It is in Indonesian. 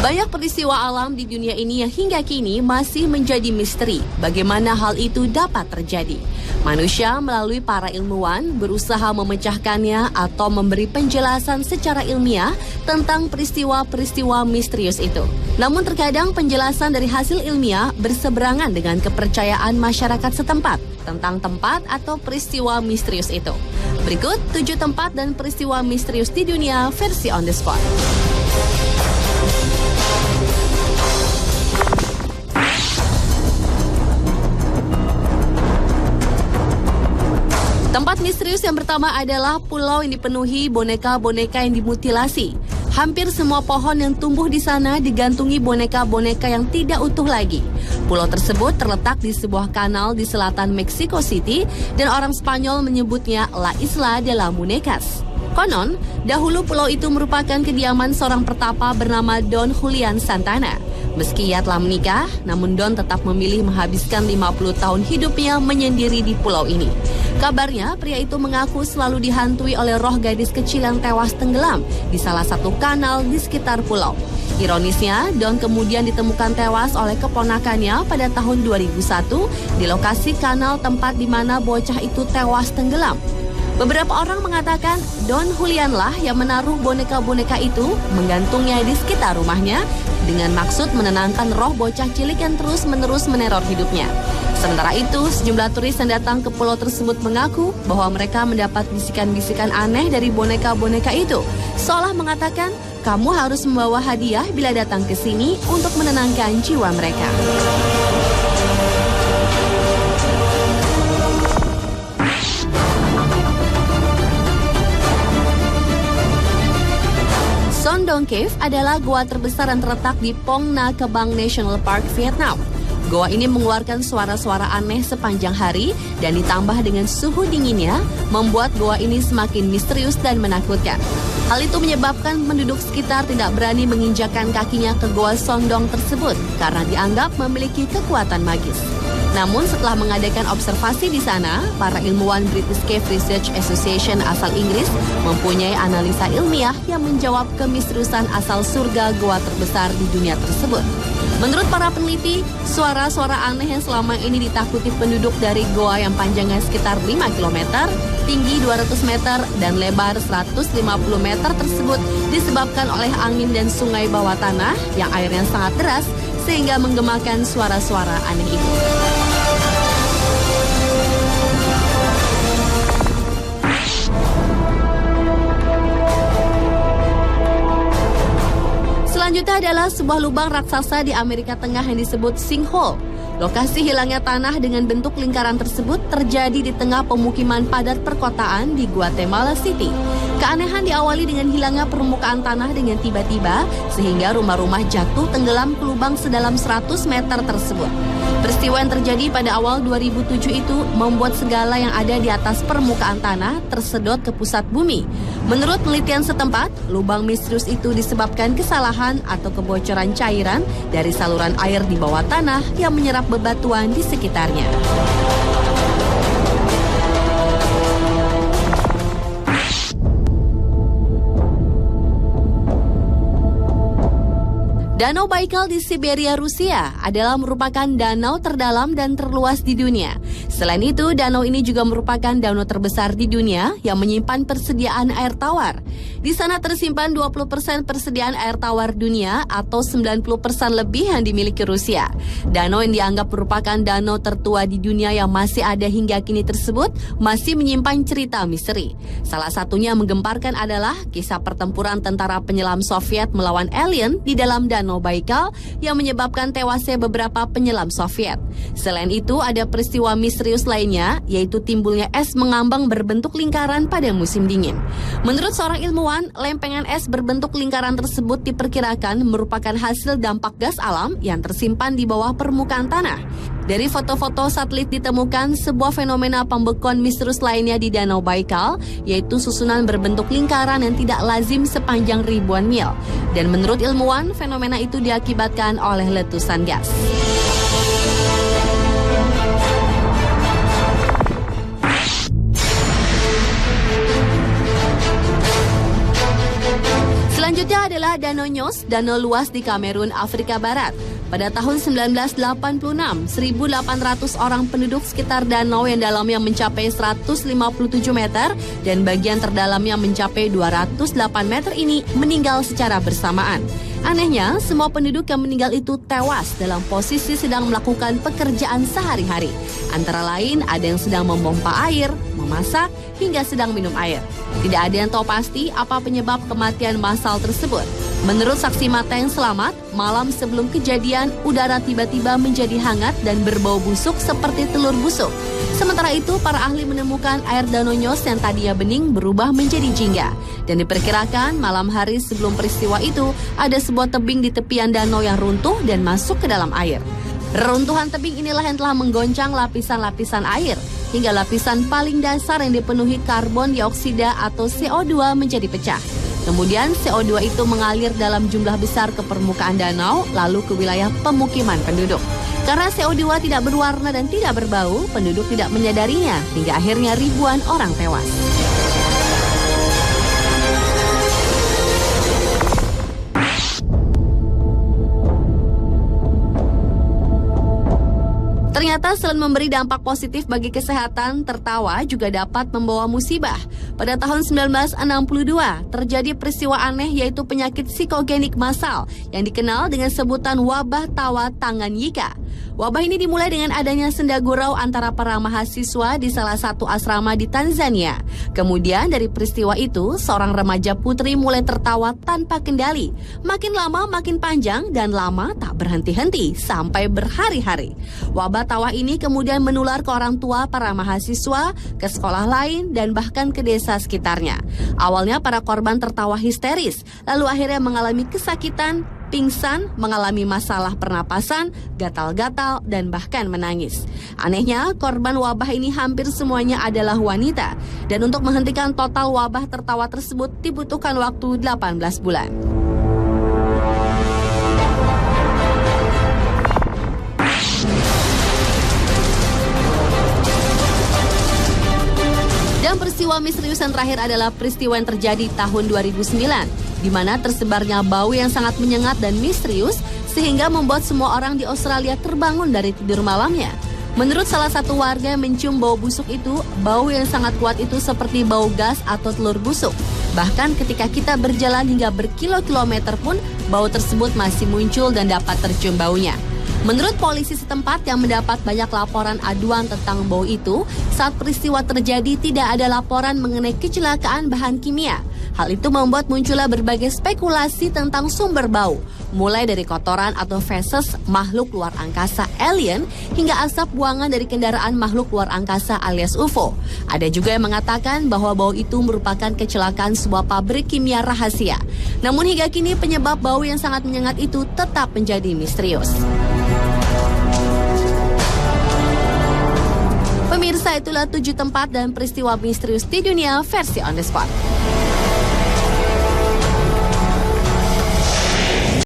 Banyak peristiwa alam di dunia ini yang hingga kini masih menjadi misteri. Bagaimana hal itu dapat terjadi? Manusia melalui para ilmuwan berusaha memecahkannya atau memberi penjelasan secara ilmiah tentang peristiwa-peristiwa misterius itu. Namun terkadang penjelasan dari hasil ilmiah berseberangan dengan kepercayaan masyarakat setempat tentang tempat atau peristiwa misterius itu. Berikut 7 tempat dan peristiwa misterius di dunia versi on the spot. Tempat misterius yang pertama adalah pulau yang dipenuhi boneka-boneka yang dimutilasi. Hampir semua pohon yang tumbuh di sana digantungi boneka-boneka yang tidak utuh lagi. Pulau tersebut terletak di sebuah kanal di selatan Mexico City dan orang Spanyol menyebutnya La Isla de las Muñecas. Konon, dahulu pulau itu merupakan kediaman seorang pertapa bernama Don Julian Santana. Meski ia telah menikah, namun Don tetap memilih menghabiskan 50 tahun hidupnya menyendiri di pulau ini. Kabarnya, pria itu mengaku selalu dihantui oleh roh gadis kecil yang tewas tenggelam di salah satu kanal di sekitar pulau. Ironisnya, Don kemudian ditemukan tewas oleh keponakannya pada tahun 2001 di lokasi kanal tempat di mana bocah itu tewas tenggelam. Beberapa orang mengatakan Don Julianlah yang menaruh boneka-boneka itu menggantungnya di sekitar rumahnya dengan maksud menenangkan roh bocah cilik yang terus-menerus meneror hidupnya. Sementara itu, sejumlah turis yang datang ke pulau tersebut mengaku bahwa mereka mendapat bisikan-bisikan aneh dari boneka-boneka itu, seolah mengatakan, kamu harus membawa hadiah bila datang ke sini untuk menenangkan jiwa mereka. Son Doong Cave adalah goa terbesar yang terletak di Phong Nha Kebang National Park, Vietnam. Goa ini mengeluarkan suara-suara aneh sepanjang hari dan ditambah dengan suhu dinginnya membuat goa ini semakin misterius dan menakutkan. Hal itu menyebabkan penduduk sekitar tidak berani menginjakkan kakinya ke goa Son Doong tersebut karena dianggap memiliki kekuatan magis. Namun setelah mengadakan observasi di sana, para ilmuwan British Cave Research Association asal Inggris mempunyai analisa ilmiah yang menjawab kemisteriusan asal surga goa terbesar di dunia tersebut. Menurut para peneliti, suara-suara aneh yang selama ini ditakuti penduduk dari goa yang panjangnya sekitar 5 km, tinggi 200 meter, dan lebar 150 meter tersebut disebabkan oleh angin dan sungai bawah tanah yang airnya sangat deras sehingga menggemakan suara-suara aneh itu. Selanjutnya adalah sebuah lubang raksasa di Amerika Tengah yang disebut sinkhole. Lokasi hilangnya tanah dengan bentuk lingkaran tersebut terjadi di tengah pemukiman padat perkotaan di Guatemala City. Keanehan diawali dengan hilangnya permukaan tanah dengan tiba-tiba sehingga rumah-rumah jatuh tenggelam ke lubang sedalam 100 meter tersebut. Peristiwa yang terjadi pada awal 2007 itu membuat segala yang ada di atas permukaan tanah tersedot ke pusat bumi. Menurut penelitian setempat, lubang misterius itu disebabkan kesalahan atau kebocoran cairan dari saluran air di bawah tanah yang menyerap bebatuan di sekitarnya. Danau Baikal di Siberia, Rusia adalah merupakan danau terdalam dan terluas di dunia. Selain itu, danau ini juga merupakan danau terbesar di dunia yang menyimpan persediaan air tawar. Di sana tersimpan 20% persediaan air tawar dunia atau 90% lebih yang dimiliki Rusia. Danau yang dianggap merupakan danau tertua di dunia yang masih ada hingga kini tersebut masih menyimpan cerita misteri. Salah satunya yang menggemparkan adalah kisah pertempuran tentara penyelam Soviet melawan alien di dalam Danau Baikal yang menyebabkan tewasnya beberapa penyelam Soviet. Selain itu, ada peristiwa misterius lainnya, yaitu timbulnya es mengambang berbentuk lingkaran pada musim dingin. Menurut seorang ilmuwan, lempengan es berbentuk lingkaran tersebut diperkirakan merupakan hasil dampak gas alam yang tersimpan di bawah permukaan tanah. Dari foto-foto satelit ditemukan sebuah fenomena pembekuan misterius lainnya di Danau Baikal, yaitu susunan berbentuk lingkaran yang tidak lazim sepanjang ribuan mil. Dan menurut ilmuwan, fenomena itu diakibatkan oleh letusan gas. Selanjutnya adalah Danau Nyos, danau luas di Kamerun, Afrika Barat. Pada tahun 1986, 1.800 orang penduduk sekitar danau yang dalamnya mencapai 157 meter dan bagian terdalamnya mencapai 208 meter ini meninggal secara bersamaan. Anehnya, semua penduduk yang meninggal itu tewas dalam posisi sedang melakukan pekerjaan sehari-hari. Antara lain, ada yang sedang memompa air, memasak, hingga sedang minum air. Tidak ada yang tahu pasti apa penyebab kematian massal tersebut. Menurut saksi mata yang selamat, malam sebelum kejadian, udara tiba-tiba menjadi hangat dan berbau busuk seperti telur busuk. Sementara itu, para ahli menemukan air Danau Nyos yang tadinya bening berubah menjadi jingga. Dan diperkirakan malam hari sebelum peristiwa itu, ada sebuah tebing di tepian danau yang runtuh dan masuk ke dalam air. Reruntuhan tebing inilah yang telah menggoncang lapisan-lapisan air, hingga lapisan paling dasar yang dipenuhi karbon dioksida atau CO2 menjadi pecah. Kemudian CO2 itu mengalir dalam jumlah besar ke permukaan danau, lalu ke wilayah pemukiman penduduk. Karena CO2 tidak berwarna dan tidak berbau, penduduk tidak menyadarinya, hingga akhirnya ribuan orang tewas. Ternyata selain memberi dampak positif bagi kesehatan, tertawa juga dapat membawa musibah. Pada tahun 1962, terjadi peristiwa aneh yaitu penyakit psikogenik massal yang dikenal dengan sebutan wabah tawa Tanganyika. Wabah ini dimulai dengan adanya senda gurau antara para mahasiswa di salah satu asrama di Tanzania. Kemudian dari peristiwa itu, seorang remaja putri mulai tertawa tanpa kendali. Makin lama makin panjang dan lama tak berhenti-henti sampai berhari-hari. Wabah tawa ini kemudian menular ke orang tua para mahasiswa, ke sekolah lain, dan bahkan ke desa sekitarnya. Awalnya para korban tertawa histeris, lalu akhirnya mengalami kesakitan, pingsan, mengalami masalah pernapasan, gatal-gatal, dan bahkan menangis. Anehnya, korban wabah ini hampir semuanya adalah wanita. Dan untuk menghentikan total wabah tertawa tersebut dibutuhkan waktu 18 bulan. Dan peristiwa misterius yang terakhir adalah peristiwa yang terjadi tahun 2009, di mana tersebarnya bau yang sangat menyengat dan misterius sehingga membuat semua orang di Australia terbangun dari tidur malamnya. Menurut salah satu warga yang mencium bau busuk itu, bau yang sangat kuat itu seperti bau gas atau telur busuk. Bahkan ketika kita berjalan hingga berkilo-kilometer pun, bau tersebut masih muncul dan dapat tercium baunya. Menurut polisi setempat yang mendapat banyak laporan aduan tentang bau itu, saat peristiwa terjadi tidak ada laporan mengenai kecelakaan bahan kimia. Hal itu membuat munculnya berbagai spekulasi tentang sumber bau, mulai dari kotoran atau feses makhluk luar angkasa alien hingga asap buangan dari kendaraan makhluk luar angkasa alias UFO. Ada juga yang mengatakan bahwa bau itu merupakan kecelakaan sebuah pabrik kimia rahasia. Namun hingga kini penyebab bau yang sangat menyengat itu tetap menjadi misterius. Pemirsa, itulah 7 tempat dan peristiwa misterius di dunia versi On The Spot.